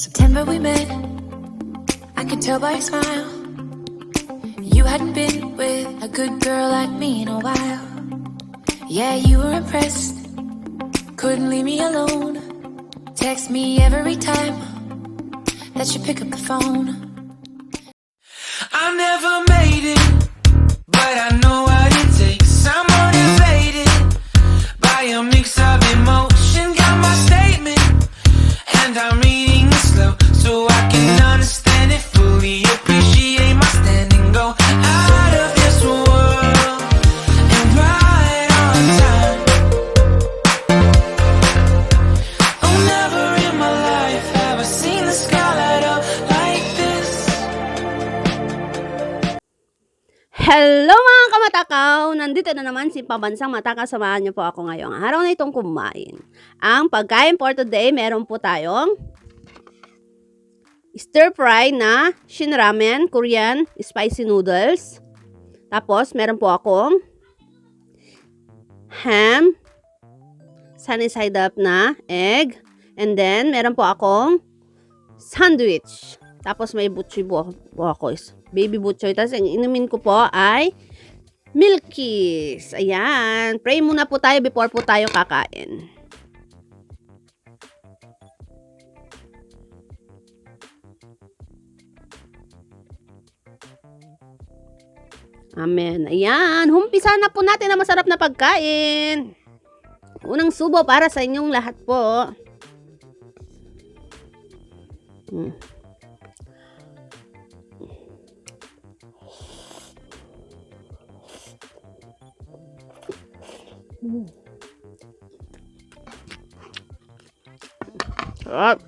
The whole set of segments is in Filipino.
September we met, I could tell by your smile. You hadn't been with a good girl like me in a while. Yeah, you were impressed, couldn't leave me alone. Text me every time that you pick up the phone. I never made it, but I know what it takes. I'm motivated by a mix of emotion. Got my statement, and I'm reading it slow so I can understand it fully. Appreciate my standing, go out of this world and right on time. Oh, never in my life have I seen the sky light up like this. Hello mga kamatakaw! Nandito na naman si Pambansang Matakaw. Samahan niyo po ako ngayong araw na itong kumain. Ang pagkain for today, meron po tayong stir fry na Shin Ramen, Korean spicy noodles. Tapos, meron po akong ham, sunny side up na egg. And then, meron po akong sandwich. Tapos, may butchoy po ako. Baby butchoy. Tapos, ang inumin ko po ay milkies. Ayan. Pray muna po tayo before po tayo kakain. Amen. Ayan. Humpisa na po natin ang masarap na pagkain. Unang subo para sa inyong lahat po. Sarap.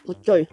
Butchoy.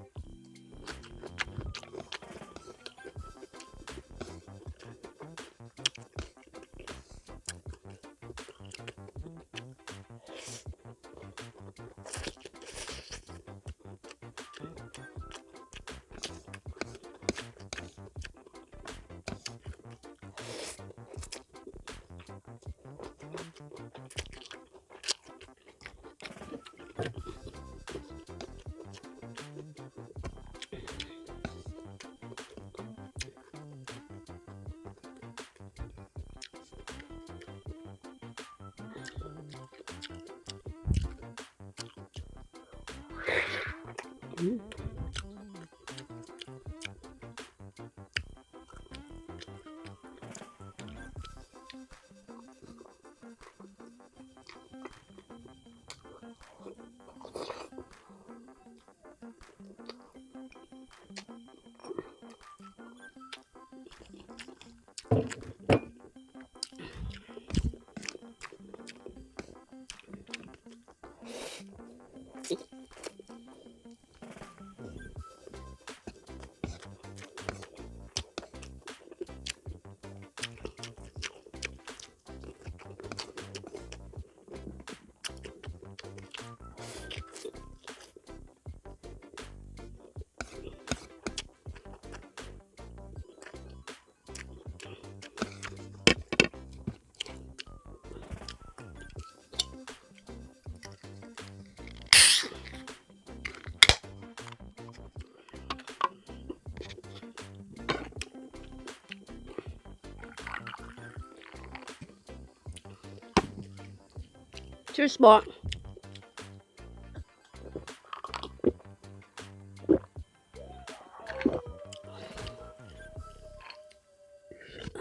Cheers po.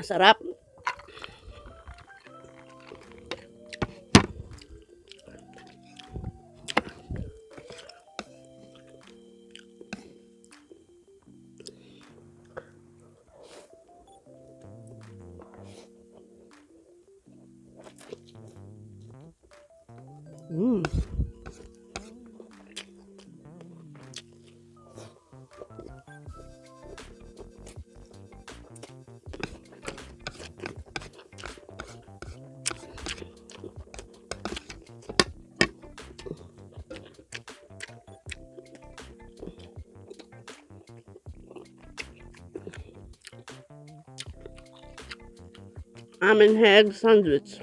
Sarap. Ramen egg sandwich.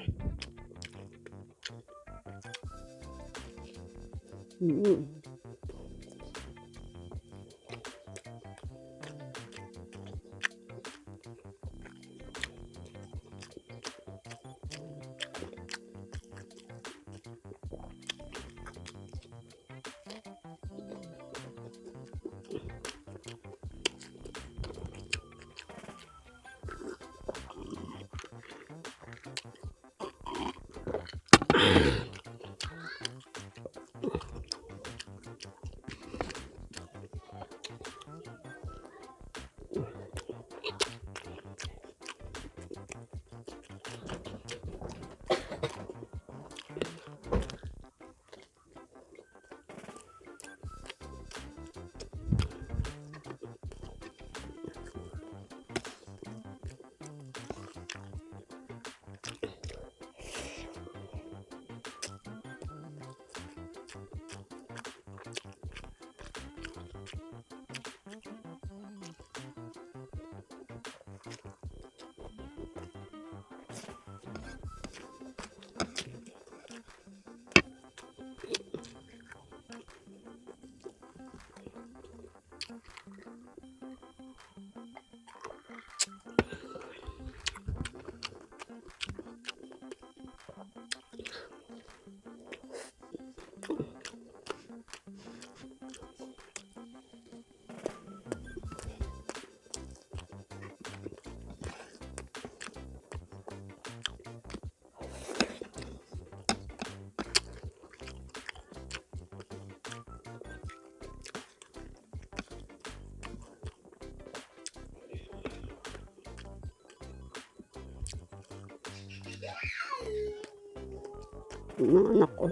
ng anak ko.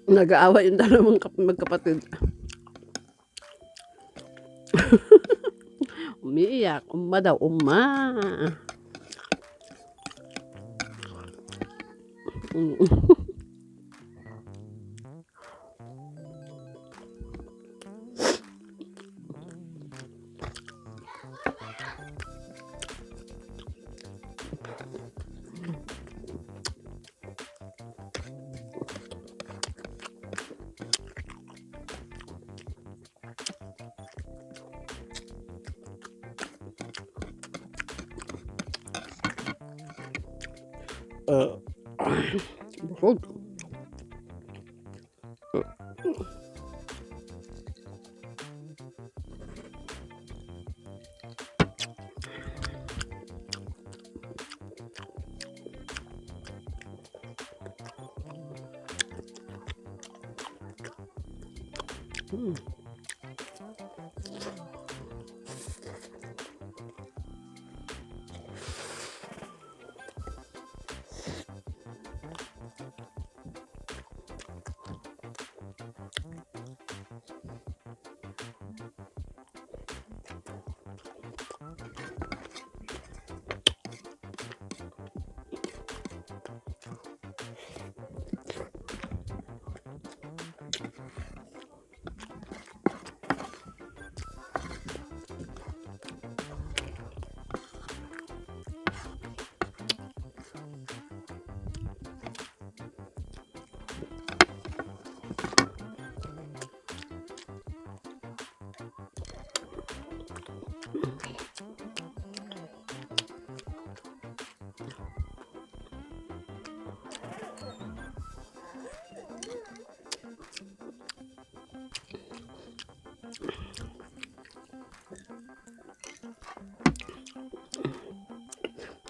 Nag-aaway yung dalawang magkapatid. Umiiyak. Umma daw. Umma. Busog.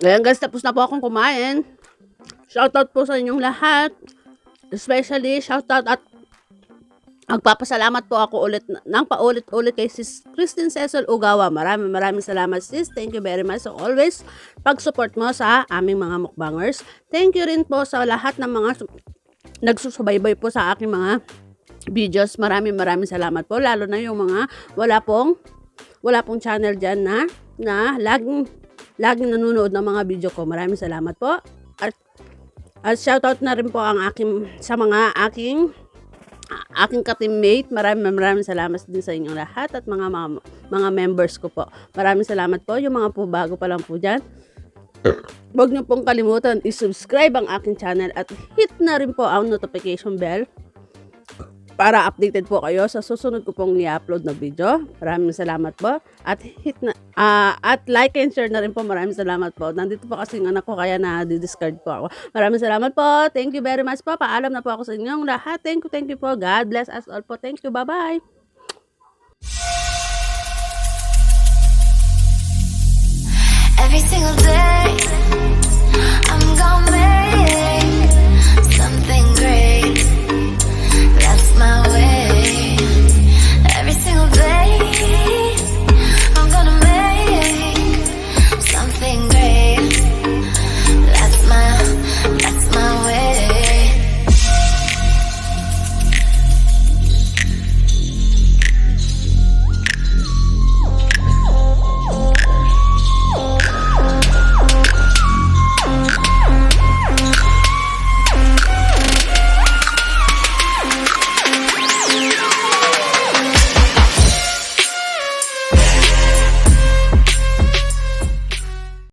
Ayan guys, tapos na po akong kumain. Shoutout po sa inyong lahat. Especially, shoutout at magpapasalamat po ako ulit ng paulit-ulit kay Sis Christine Cecil Ugawa. Maraming salamat sis. Thank you very much. So always, pag-support mo sa aming mga mukbangers. Thank you rin po sa lahat ng mga nagsusubaybay po sa aking mga videos. Maraming salamat po. Lalo na yung mga wala pong channel dyan na laging nanonood ng mga video ko. Maraming salamat po. At shoutout na rin po ang sa mga aking ka-teammate. Maraming salamat din sa inyong lahat at mga members ko po. Maraming salamat po. Yung mga po bago pa lang po dyan, huwag niyo pong kalimutan i-subscribe ang aking channel at hit na rin po ang notification bell para updated po kayo sa susunod ko pong i-upload na video. Maraming salamat po. At at like and share na rin po. Maraming salamat po. Nandito po kasi ng anak ko kaya na-discard po ako. Maraming salamat po. Thank you very much po. Paalam na po ako sa inyong lahat. Thank you po. God bless us all po. Thank you. Bye-bye. Every single day, I'm gonna make something great.